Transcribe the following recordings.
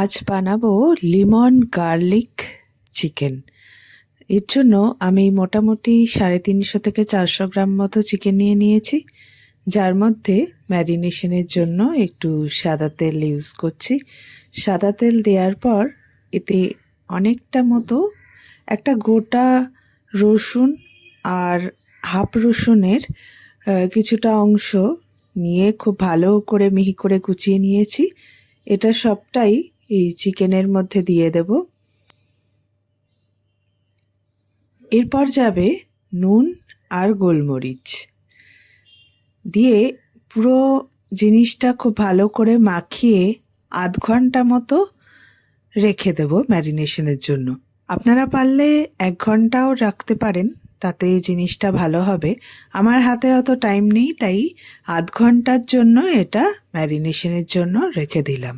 আজ বানাবো Limon garlic chicken. এর জন্য আমি মোটামুটি 350 থেকে 400 গ্রাম মতো চিকেন নিয়ে নিয়েছি, যার মধ্যে ম্যারিনেশনের জন্য একটু সাদা তেল ইউজ করছি। সাদা তেল দেওয়ার পর এতে অনেকটা মতো একটা গোটা রসুন আর হাফ রসুনের কিছুটা অংশ নিয়ে খুব ভালো করে মিহি করে কুচিয়ে নিয়েছি। এটা সবটাই এই চিকেনের মধ্যে দিয়ে দেব। এরপর যাবে নুন আর গোলমরিচ দিয়ে পুরো জিনিসটা খুব ভালো করে মাখিয়ে আধ ঘন্টা মতো রেখে দেব ম্যারিনেশনের জন্য। আপনারা পারলে 1 ঘন্টাও রাখতে পারেন, তাতে জিনিসটা ভালো হবে। আমার হাতে অত টাইম নেই, তাই আধ ঘন্টার জন্য এটা ম্যারিনেশনের জন্য রেখে দিলাম।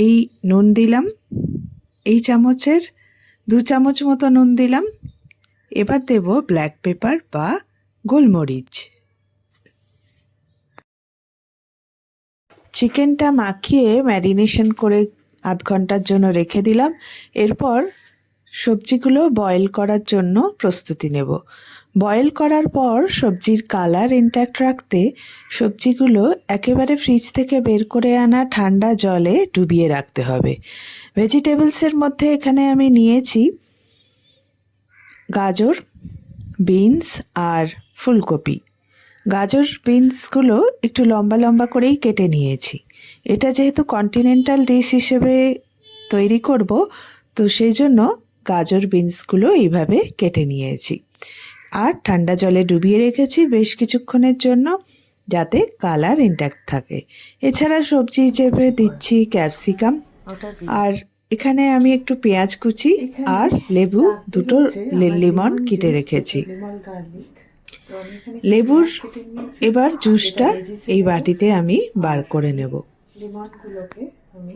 এই নুন দিলাম, এই চামচের 2 চামচ মতো নুন দিলাম। এবার দেব ব্ল্যাক পেপার বা গোলমরিচ। চিকেনটা মাখিয়ে ম্যারিনেশন করে আধ ঘন্টার জন্য রেখে দিলাম। এরপর সবজিগুলো বয়েল করার জন্য প্রস্তুতি নেব। বয়েল করার পর সবজির কালার ইনট্যাক্ট রাখতে সবজিগুলো একেবারে ফ্রিজ থেকে বের করে আনা ঠান্ডা জলে ডুবিয়ে রাখতে হবে। ভেজিটেবলসের মধ্যে এখানে আমি নিয়েছি গাজর, বিনস আর ফুলকপি। গাজর বিনসগুলো একটু লম্বা লম্বা করেই কেটে নিয়েছি। এটা যেহেতু কন্টিনেন্টাল ডিশ হিসেবে তৈরি করব, তো সেই জন্য গাজর বিনসগুলো এইভাবে কেটে নিয়েছি আর ঠান্ডা জলে ডুবিয়ে রেখেছি বেশ কিছুক্ষণের জন্য, যাতে কালার ইনট্যাক্ট থাকে। এছাড়া সবজি হিসেবে দিচ্ছি ক্যাপসিকাম, আর এখানে আমি একটু পেঁয়াজ কুচি আর লেবু দুটো লেমন কেটে রেখেছি। লেবুর এবার জুসটা এই বাটিতে আমি বার করে নেব। লেমনগুলোকে আমি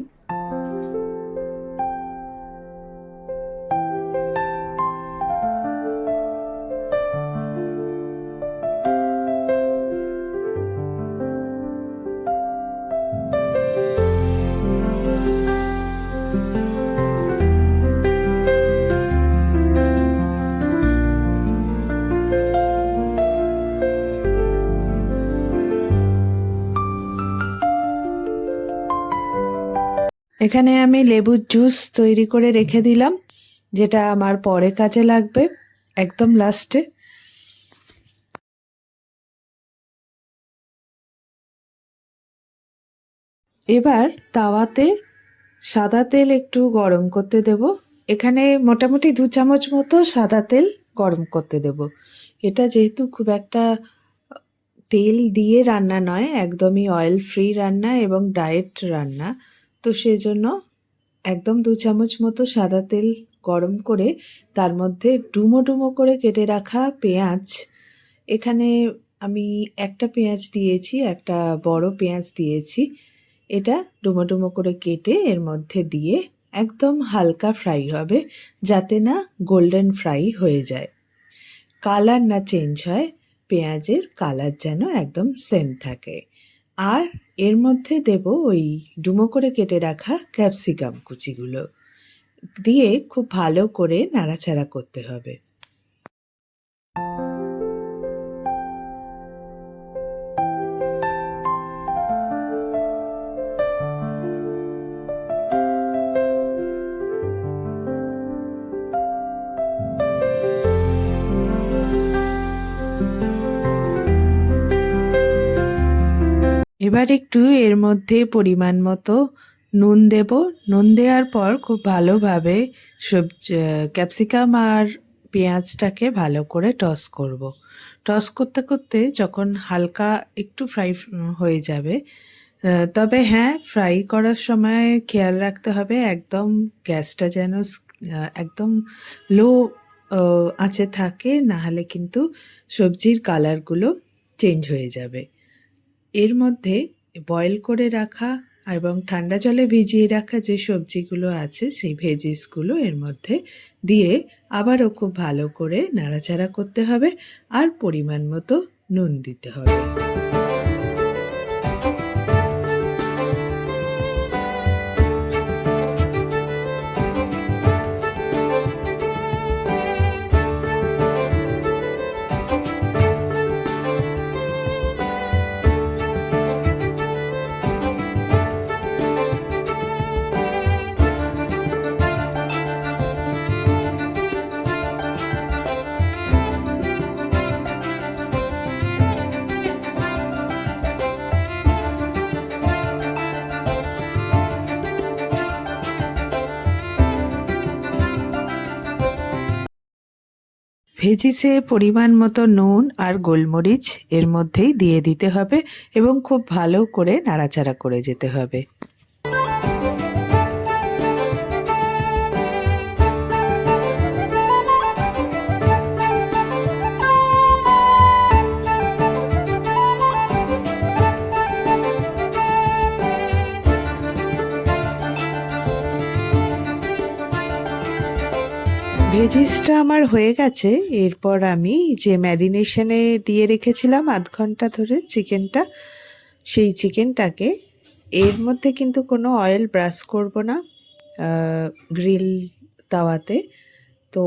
এখানে আমি লেবুর জুস তৈরি করে রেখে দিলাম, যেটা আমার পরে কাজে লাগবে একদম লাস্টে। এবার তাওয়াতে সাদা তেল একটু গরম করতে দেব। এখানে মোটামুটি 2 চামচ মতো সাদা তেল গরম করতে দেব। এটা যেহেতু খুব একটা তেল দিয়ে রান্না নয়, একদমই অয়েল ফ্রি রান্না এবং ডায়েট রান্না, তো সেই জন্য একদম 2 চামচ মতো সাদা তেল গরম করে তার মধ্যে ডুমো ডুমো করে কেটে রাখা পেঁয়াজ, এখানে আমি একটা পেঁয়াজ দিয়েছি, একটা বড় পেঁয়াজ দিয়েছি। এটা ডুমো ডুমো করে কেটে এর মধ্যে দিয়ে একদম হালকা ফ্রাই হবে, যাতে না গোল্ডেন ফ্রাই হয়ে যায়, কালার না চেঞ্জ হয়, পেঁয়াজের কালার যেন একদম সেম থাকে। আর এর মধ্যে দেব ওই ডুমো করে কেটে রাখা ক্যাপসিকাম কুচিগুলো দিয়ে খুব ভালো করে নাড়াচাড়া করতে হবে। এবার একটু এর মধ্যে পরিমাণ মতো নুন দেব। নুন দেওয়ার পর খুব ভালোভাবে সবজি ক্যাপসিকাম আর পেঁয়াজটাকে ভালো করে টস করব। টস করতে করতে যখন হালকা একটু ফ্রাই হয়ে যাবে, তবে হ্যাঁ, ফ্রাই করার সময় খেয়াল রাখতে হবে একদম গ্যাসটা যেন একদম লো আঁচে থাকে, নাহলে কিন্তু সবজির কালারগুলো চেঞ্জ হয়ে যাবে। এর মধ্যে বয়েল করে রাখা এবং ঠান্ডা জলে ভিজিয়ে রাখা যে সবজিগুলো আছে সেই ভেজিসগুলো এর মধ্যে দিয়ে আবারও খুব ভালো করে নাড়াচাড়া করতে হবে আর পরিমাণ মতো নুন দিতে হবে। ভেজিসে পরিমাণ মতো নুন আর গোলমরিচ এর মধ্যেই দিয়ে দিতে হবে এবং খুব ভালো করে নাড়াচাড়া করে যেতে হবে। ভেজিসটা আমার হয়ে গেছে। এরপর আমি যে ম্যারিনেশনে দিয়ে রেখেছিলাম আধ ঘন্টা ধরে চিকেনটা, সেই চিকেনটাকে, এর মধ্যে কিন্তু কোনো অয়েল ব্রাশ করব না গ্রিল তাওয়াতে। তো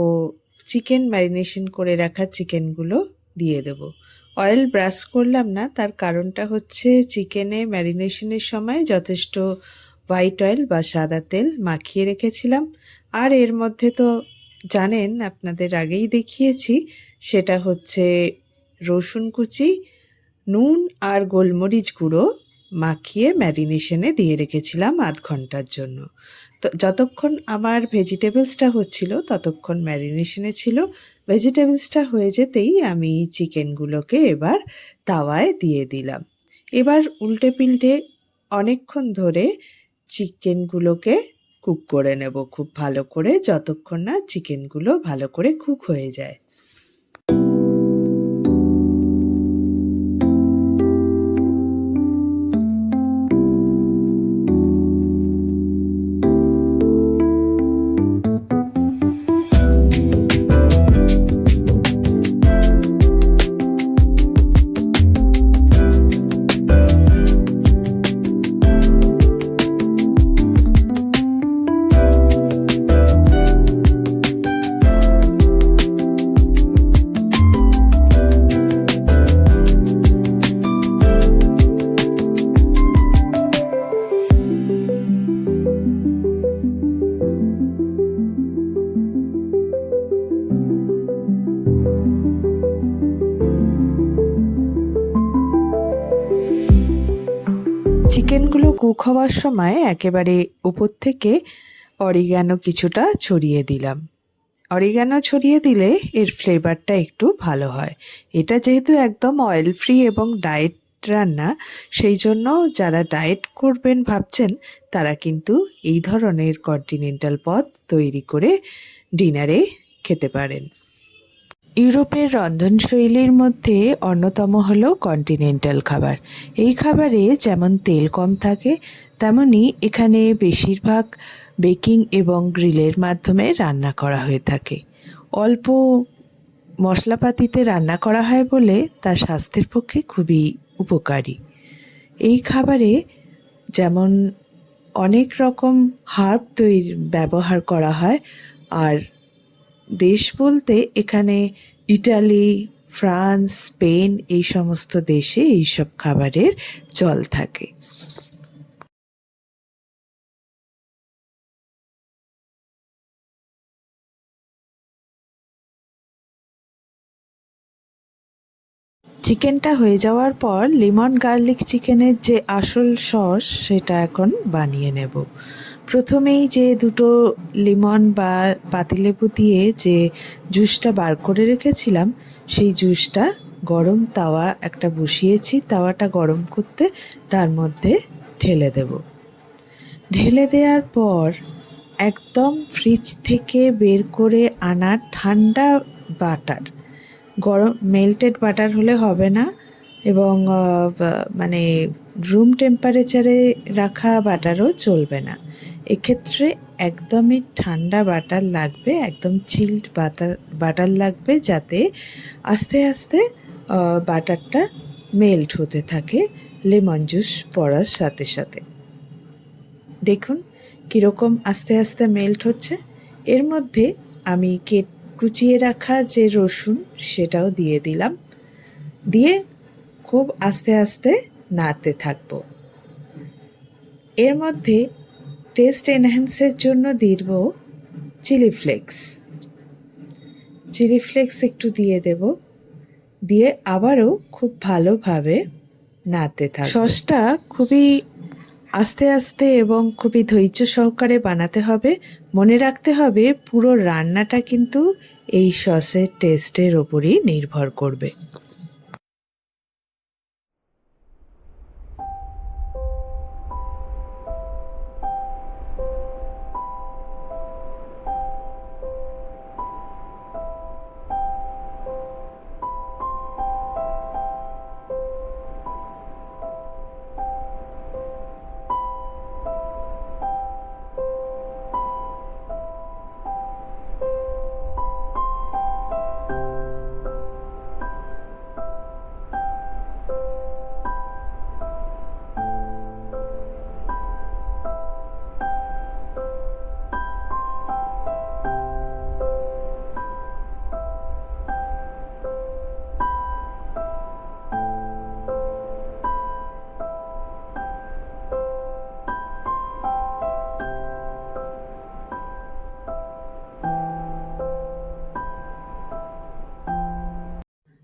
চিকেন ম্যারিনেশন করে রাখা চিকেনগুলো দিয়ে দেব। অয়েল ব্রাশ করলাম না, তার কারণটা হচ্ছে চিকেনে ম্যারিনেশনের সময় যথেষ্ট হোয়াইট অয়েল বা সাদা তেল মাখিয়ে রেখেছিলাম। আর এর মধ্যে তো জানেন, আপনাদের আগেই দেখিয়েছি, সেটা হচ্ছে রসুন কুচি, নুন আর গোলমরিচ গুঁড়ো মাখিয়ে ম্যারিনেশনে দিয়ে রেখেছিলাম আধ ঘন্টার জন্য। তো যতক্ষণ আমার ভেজিটেবলসটা হচ্ছিল ততক্ষণ ম্যারিনেশনে ছিল। ভেজিটেবলসটা হয়ে যেতেই আমি চিকেনগুলোকে এবার তাওয়ায় দিয়ে দিলাম। এবার উল্টে পিল্টে অনেকক্ষণ ধরে চিকেনগুলোকে কুক করে নেব খুব ভালো করে, যতক্ষণ না চিকেনগুলো ভালো করে কুক হয়ে যায়। চিকেনগুলো কুক হওয়ার সময় একেবারে উপর থেকে অরিগ্যানো কিছুটা ছড়িয়ে দিলাম। অরিগ্যানো ছড়িয়ে দিলে এর ফ্লেভারটা একটু ভালো হয়। এটা যেহেতু একদম অয়েল ফ্রি এবং ডায়েট রান্না, সেই জন্য যারা ডায়েট করবেন ভাবছেন তারা কিন্তু এই ধরনের কন্টিনেন্টাল পদ তৈরি করে ডিনারে খেতে পারেন। ইউরোপের রন্ধনশৈলীর মধ্যে অন্যতম হলো কন্টিনেন্টাল খাবার। এই খাবারে যেমন তেল কম থাকে, তেমনি এখানে বেশিরভাগ বেকিং এবং গ্রিলের মাধ্যমে রান্না করা হয়ে থাকে। অল্প মশলাপাতিতে রান্না করা হয় বলে তা স্বাস্থ্যের পক্ষে খুবই উপকারী। এই খাবারে যেমন অনেক রকম হার্ব ব্যবহার করা হয়, আর দেশ বলতে এখানে ইটালি, ফ্রান্স, স্পেন এই সমস্ত দেশে এইসব খাবারের চল থাকে। চিকেনটা হয়ে যাওয়ার পর লেমন গার্লিক চিকেনের যে আসল সস সেটা এখন বানিয়ে নেব। প্রথমেই যে দুটো লেমন বা পাতিলেবু দিয়ে যে জুসটা বার করে রেখেছিলাম, সেই জুসটা গরম তাওয়া একটা বসিয়েছি, তাওয়াটা গরম করতে তার মধ্যে ঢেলে দেব। ঢেলে দেওয়ার পর একদম ফ্রিজ থেকে বের করে আনা ঠান্ডা বাটার, গরম মেল্টেড বাটার হলে হবে না, এবং মানে রুম টেম্পারেচারে রাখা বাটারও চলবে না। এক্ষেত্রে একদমই ঠান্ডা বাটার লাগবে, একদম চিল্ড বাটার লাগবে, যাতে আস্তে আস্তে বাটারটা মেল্ট হতে থাকে লেমন জুস পড়ার সাথে সাথে। দেখুন কীরকম আস্তে আস্তে মেল্ট হচ্ছে। এর মধ্যে আমি কুচিয়ে রাখা যে রসুন সেটাও দিয়ে দিলাম, দিয়ে খুব আস্তে আস্তে নাড়তে থাকবো। এর মধ্যে টেস্ট এনহ্যান্সের জন্য দিব চিলি ফ্লেক্স। চিলি ফ্লেক্স একটু দিয়ে দেব, দিয়ে আবারও খুব ভালোভাবে নাড়তে থাকবো। সসটা খুবই আস্তে আস্তে এবং খুবই ধৈর্য সহকারে বানাতে হবে। মনে রাখতে হবে পুরো রান্নাটা কিন্তু এই সসের টেস্টের ওপরই নির্ভর করবে।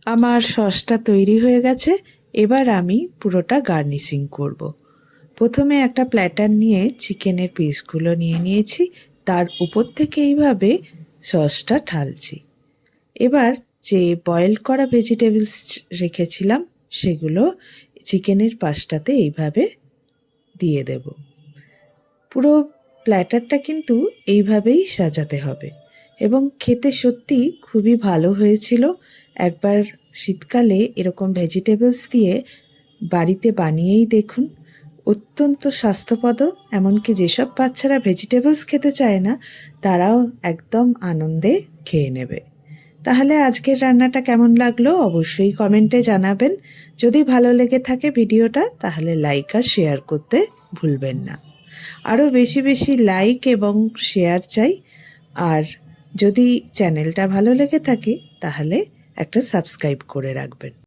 আমার সসটা তৈরি হয়ে গেছে। এবার আমি পুরোটা গার্নিশিং করব। প্রথমে একটা প্ল্যাটার নিয়ে চিকেনের পিসগুলো নিয়ে নিয়েছি, তার উপর থেকে এইভাবে সসটা ঢালছি। এবার যে বয়েল করা ভেজিটেবলস রেখেছিলাম সেগুলো চিকেনের পাশটাতে এইভাবে দিয়ে দেব। পুরো প্ল্যাটারটা কিন্তু এইভাবেই সাজাতে হবে এবং খেতে সত্যি খুবই ভালো হয়েছিল। একবার শীতকালে এরকম ভেজিটেবলস দিয়ে বাড়িতে বানিয়েই দেখুন, অত্যন্ত স্বাস্থ্যপ্রদ। এমনকি যেসব বাচ্চারা ভেজিটেবলস খেতে চায় না তারাও একদম আনন্দে খেয়ে নেবে। তাহলে আজকের রান্নাটা কেমন লাগলো অবশ্যই কমেন্টে জানাবেন। যদি ভালো লেগে থাকে ভিডিওটা তাহলে লাইক আর শেয়ার করতে ভুলবেন না। আরও বেশি বেশি লাইক এবং শেয়ার চাই। আর যদি চ্যানেলটা ভালো লেগে থাকে তাহলে একটা সাবস্ক্রাইব করে রাখবেন।